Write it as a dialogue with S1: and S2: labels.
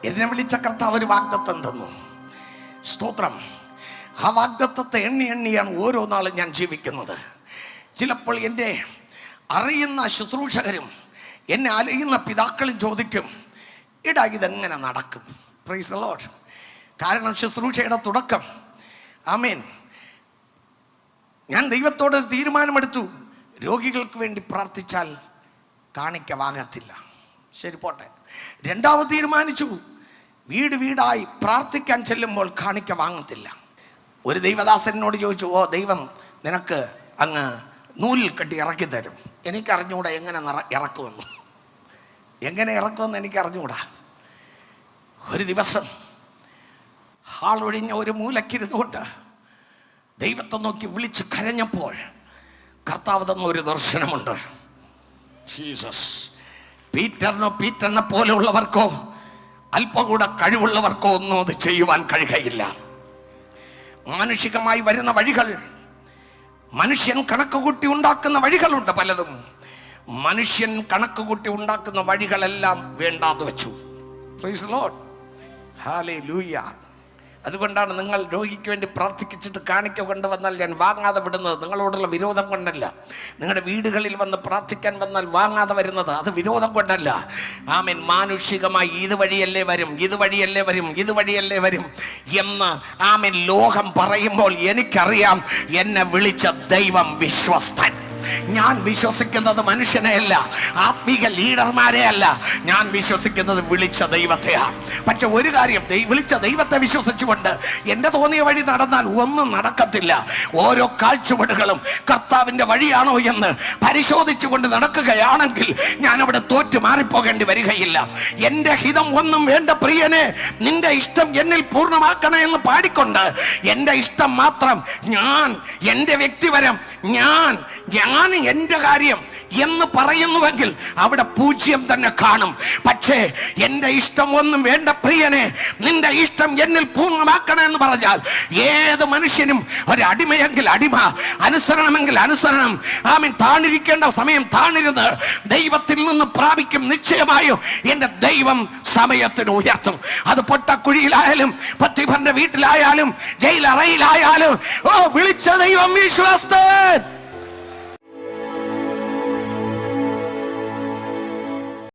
S1: എന്നെ വിളിച്ച കർത്താവ് ഒരു വാഗ്ദത്തം തന്നു. സ്തോത്രം. ആ വാഗ്ദത്തത്തെ എണ്ണിയാണ് ഓരോ നാളും ഞാൻ ജീവിക്കുന്നത്. ചിലപ്പോൾ എൻ്റെ അറിയുന്ന ശുശ്രൂഷകരും എന്നെ അറിയുന്ന പിതാക്കളും ചോദിക്കും, ഇടാ ഇതെങ്ങനെ നടക്കും? Praise the Lord. കാരണം ശുശ്രൂഷയുടെ തുടക്കം, ആമേൻ, ഞാൻ ദൈവത്തോട് തീരുമാനമെടുത്തു, രോഗികൾക്ക് വേണ്ടി പ്രാർത്ഥിച്ചാൽ കാണിക്ക വാങ്ങത്തില്ല. ശരി, പോട്ടെ. രണ്ടാമത് തീരുമാനിച്ചു, വീട് വീടായി പ്രാർത്ഥിക്കാൻ ചെല്ലുമ്പോൾ കാണിക്ക വാങ്ങത്തില്ല. ഒരു ദൈവദാസനോട് ചോദിച്ചു, ഓ ദൈവം നിനക്ക് അങ്ങ് നൂലിൽ കെട്ടി ഇറക്കി തരും. എനിക്കറിഞ്ഞുകൂടാ എങ്ങനെ ഇറക്കുമെന്ന്. എങ്ങനെ ഇറക്കുമെന്ന് എനിക്കറിഞ്ഞുകൂടാ. ഒരു ദിവസം ഹാളൊഴിഞ്ഞ ഒരു മൂലക്കിരുന്നുകൊണ്ട് ദൈവത്തെ നോക്കി വിളിച്ച് കരഞ്ഞപ്പോൾ കർത്താവ് തന്ന ഒരു ദർശനമുണ്ട്. ജീസസ്. പീറ്ററിനെ പോലെയുള്ളവർക്കോ അല്പം കൂടെ കഴിവുള്ളവർക്കോ ഒന്നും അത് ചെയ്യുവാൻ കഴിയുകയില്ല. മാനുഷികമായി വരുന്ന വഴികൾ, മനുഷ്യൻ കണക്ക് കൂട്ടി ഉണ്ടാക്കുന്ന വഴികളുണ്ട് പലതും. മനുഷ്യൻ കണക്ക് കൂട്ടി ഉണ്ടാക്കുന്ന വഴികളെല്ലാം വേണ്ടാതെ വെച്ചു. Praise the Lord. ഹല്ലേലൂയ. അതുകൊണ്ടാണ് നിങ്ങൾ രോഗിക്ക് വേണ്ടി പ്രാർത്ഥിച്ചിട്ട് കാണിക്ക കൊണ്ടുവന്നാൽ ഞാൻ വാങ്ങാതെ വിടുന്നത്. നിങ്ങളോടുള്ള വിരോധം കൊണ്ടല്ല. നിങ്ങളുടെ വീടുകളിൽ വന്ന് പ്രാർത്ഥിക്കാൻ വന്നാൽ വാങ്ങാതെ വരുന്നത് അത് വിരോധം കൊണ്ടല്ല. ആമേൻ. മാനുഷികമായി ഇതുവഴിയല്ലേ വരും എന്ന് ആമേൻ ലോകം പറയുമ്പോൾ എനിക്കറിയാം, എന്നെ വിളിച്ച ദൈവം വിശ്വസ്തൻ. ഞാൻ വിശ്വസിക്കുന്നത് മനുഷ്യനെയല്ല, ആത്മീക ലീഡർമാരെ അല്ല, ഞാൻ വിശ്വസിക്കുന്നത് വിളിച്ച ദൈവത്തെയാണ്. പക്ഷെ ഒരു കാര്യം, വിളിച്ച ദൈവത്തെ വിശ്വസിച്ചുകൊണ്ട് എൻ്റെ തോന്നിയ വഴി നടന്നാൽ ഒന്നും നടക്കത്തില്ല. ഓരോ കാഴ്ചപ്പാടുകളും കർത്താവിൻ്റെ വഴിയാണോ എന്ന് പരിശോധിച്ചുകൊണ്ട് നടക്കുകയാണെങ്കിൽ ഞാൻ അവിടെ തോറ്റു മാറിപ്പോകേണ്ടി വരികയില്ല. എൻ്റെ ഹിതം ഒന്നും വേണ്ട പ്രിയനെ, നിന്റെ ഇഷ്ടം എന്നിൽ പൂർണ്ണമാക്കണേ എന്ന് പാടിക്കൊണ്ട് എൻ്റെ ഇഷ്ടം മാത്രം, ഞാൻ എൻ്റെ വ്യക്തിപരം, ഞാൻ എൻ്റെ കാര്യം എന്ന് പറയുന്നുവെങ്കിൽ അവിടെ പൂജ്യം തന്നെ കാണും. പക്ഷേ എൻ്റെ ഇഷ്ടം ഒന്നും വേണ്ട പ്രിയനെ, നിന്റെ ഇഷ്ടം എന്നിൽ പൂർണ്ണമാക്കണം എന്ന് പറഞ്ഞാൽ ഏത് മനുഷ്യനും ഒരു അടിമയെങ്കിൽ അടിമ, അനുസരണമെങ്കിൽ അനുസരണം. ആമീൻ. താണിരിക്കേണ്ട സമയം താണിരുന്ന് ദൈവത്തിൽ നിന്ന് പ്രാപിക്കും. നിശ്ചയമായും എൻ്റെ ദൈവം സമയത്തിന് ഉയർത്തും. അത് പൊട്ടക്കുഴിയിലായാലും പത്തിഭന്റെ വീട്ടിലായാലും ജയിലറയിലായാലും, ഓ വിളിച്ച ദൈവം വിശ്വസ്തൻ.